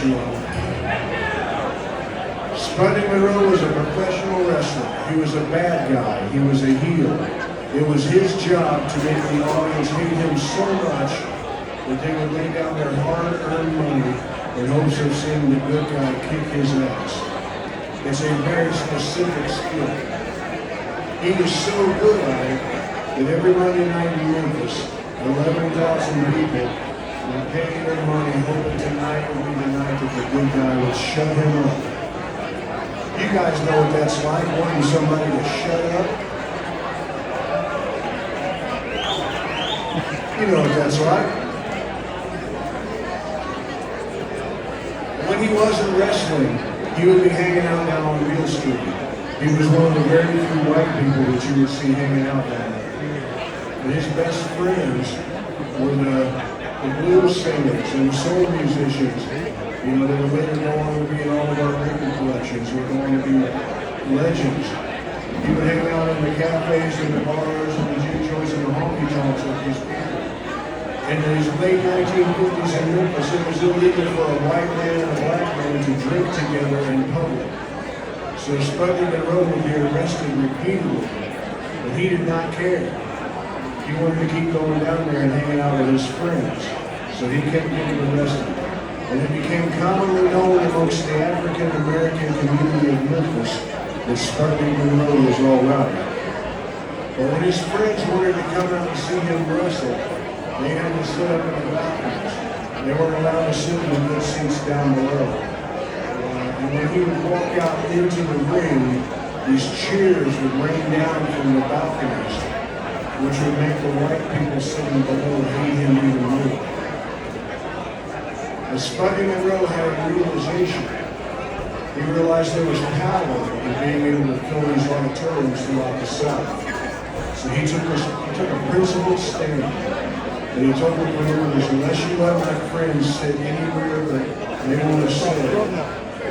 you are. Sputnik Monroe was a professional wrestler. He was a bad guy. He was a heel. It was his job to make the audience hate him so much that they would lay down their hard-earned money in hopes of seeing the good guy kick his ass. It's a very specific skill. He was so good at it that every Monday night in Memphis, 11,000 people would pay their money hoping tonight would be the night that the good guy would shut him up. You guys know what that's like, wanting somebody to shut up. You know what that's like. When he wasn't wrestling, he would be hanging out down on Beale Street. He was one of the very few white people that you would see hanging out down there. And his best friends were the blues singers and the soul musicians. You know, they would later go on to be in all of our record collections. They were going to be legends. He would hang out in the cafes and the bars and the gin joints and the honky tonks with these people. In the late 1950s in Memphis, it was illegal for a white man and a black man to drink together in public. So Sputnik Monroe would be arrested repeatedly, but he did not care. He wanted to keep going down there and hanging out with his friends, so he kept getting arrested. And it became commonly known amongst the African-American community of Memphis that Sputnik Monroe was all right. But when his friends wanted to come out and see him wrestle, they had to sit up in the balconies. They weren't allowed to sit in the good seats down below. And when he would walk out into the ring, these cheers would rain down from the balconies, which would make the white people sitting below hate him even more. As Sputnik Monroe had a realization, he realized there was power in being able to fill these auditoriums throughout the South. So he took a principled stand. And he told the promoters, unless you let my friends sit anywhere that they want to sit,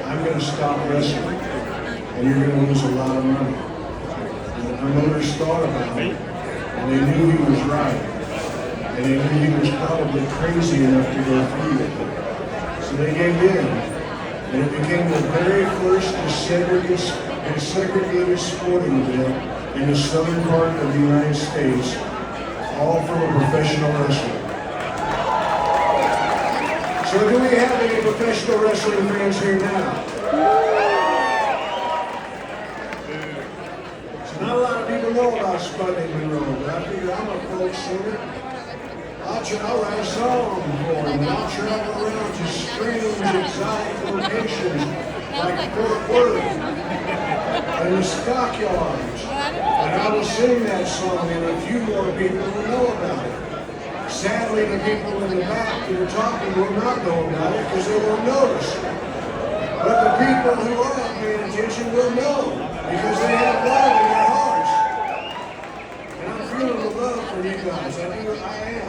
I'm going to stop wrestling. And you're going to lose a lot of money. And the promoters thought about it, and they knew he was right. And they knew he was probably crazy enough to go through with it. So they gave in. And it became the very first desegregated sporting event in the southern part of the United States, all from a professional wrestler. So do we have any professional wrestling fans here now? So not a lot of people know about Sputnik Monroe, but I figure I'm a folk singer. I'll write a song for him, and I'll travel around to strange, exotic locations like Fort Worth and the stockyards. And I will sing that song, and a few more people will know about it. Sadly, the people in the back that are talking will not know about it because they won't notice. But the people who are not paying attention will know because they have love in their hearts. And I'm feeling the love from you guys. I am.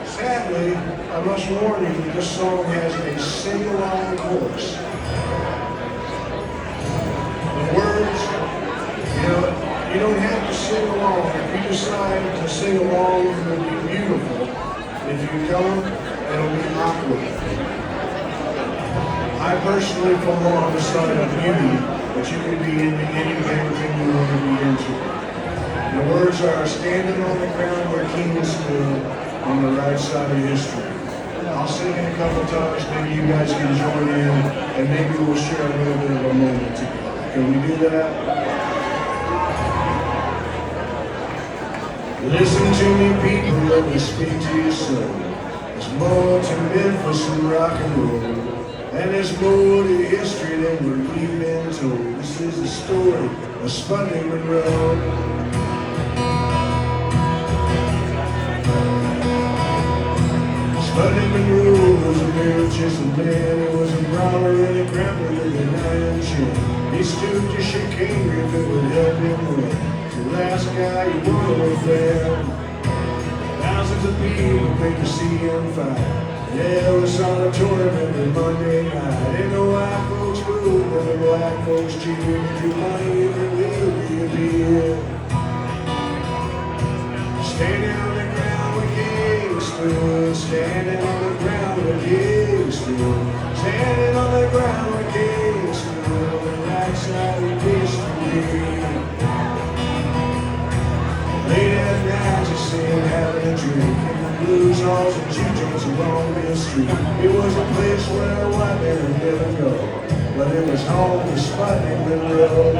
Sadly, I must warn you that this song has a sing-along chorus. The words, you don't have to sing along. If you decide to sing along, it will be beautiful. If you don't, it'll be awkward. I personally fall on the side of beauty, but you can be into anything you want to be into. The words are standing on the ground where kings stood on the right side of history. I'll sing it a couple times, maybe you guys can join in, and maybe we'll share a little bit of a moment together. Can we do that? Listen to me, people, let me speak to your soul. There's more to Memphis and rock and roll, and there's more to history than we've been told. This is the story of Sputnik Monroe. Sputnik Monroe was a very chiseled man. He was a brawler and a grappler with an iron chin. He stooped to shake Henry if it would help him win. The last guy you wanted was there. Thousands of people paid to see him fight. Yeah, it was auditorium every Monday night. And the white folks booed and the black folks cheered. If you money, you can live, you'll be here. Standing on the ground where kings stood, standing on the ground stood, standing on the ground where Katie stood, on the right side of history. Late at night, you see him having a drink in the blues halls and G-joints along Mill Street. It was a place where a white man would never go, but it was home to Sputnik, Monroe.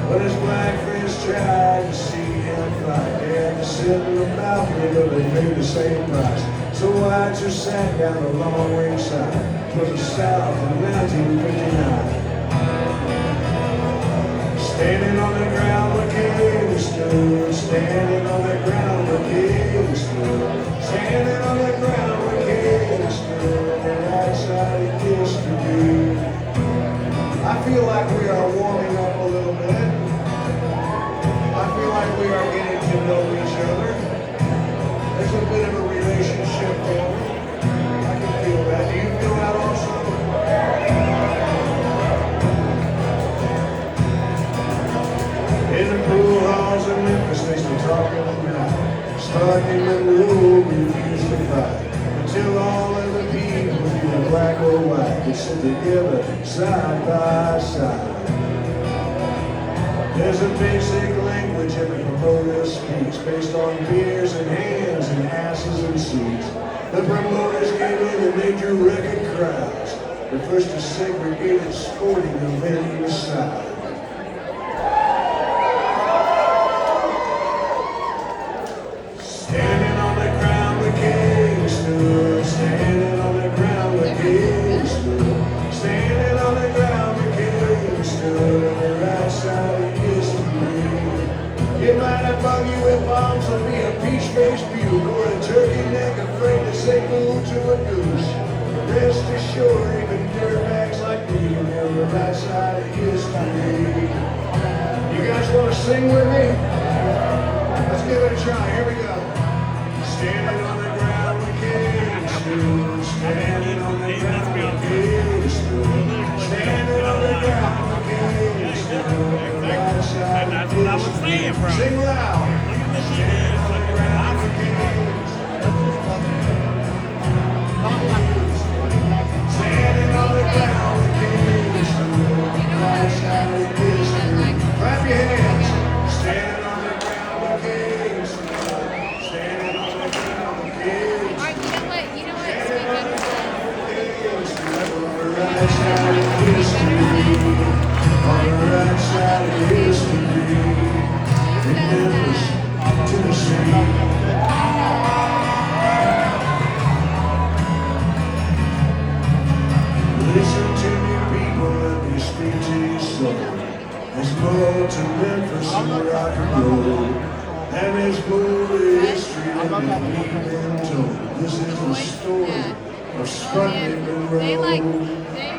But his black friends tried to see him fight. They had to sit in the balcony, but they paid the same price. So I just sat down the long ringside. It was the South of 1959. Standing on the ground where Katie stood, standing on the ground where Katie stood, standing on the ground where Katie stood, on the right side of history. I feel like we are warming up a little bit. I feel like we are getting to know each other. There's a bit of a relationship going. I can feel that. Do you feel that also? In the pool halls of Memphis, they still talk of the night. Starting in Monroe, refused to fight. Until all of the people, either black or white, could sit together side by side. There's a basic language every promoter speaks, based on beers and hands and asses and seats. The promoters get in and they drew record crowds. The first a segregated sporting event in the South. Standing on the ground where King stood, standing on the ground where King stood, standing on the ground where King stood, on the right side of history. It might have bug you if bombs will be a peach-faced bugle or a turkey neck afraid to say boo to a goose. Rest assured, even dirtbags like me are on the right side of history. You guys want to sing with me? Let's give it a try. Here we go. Standing on the ground where Katie stood, standing on the ground where Katie stood, standing on the ground where Katie stood, on the right side of history. Sing loud. Standing on the ground where Katie stood, standing on the ground where Katie stood, on the right side of history. Clap your hands. Standing on the ground where Katie stood, standing on the ground where Katie stood. You know what? Speak better. On the right side of history, on the right side of history, in Memphis, Tennessee. Listen to me, people, let me speak to your soul. There's more to Memphis than rock and roll, and there's more to history than we've been told. This is the story of Sputnik, Monroe.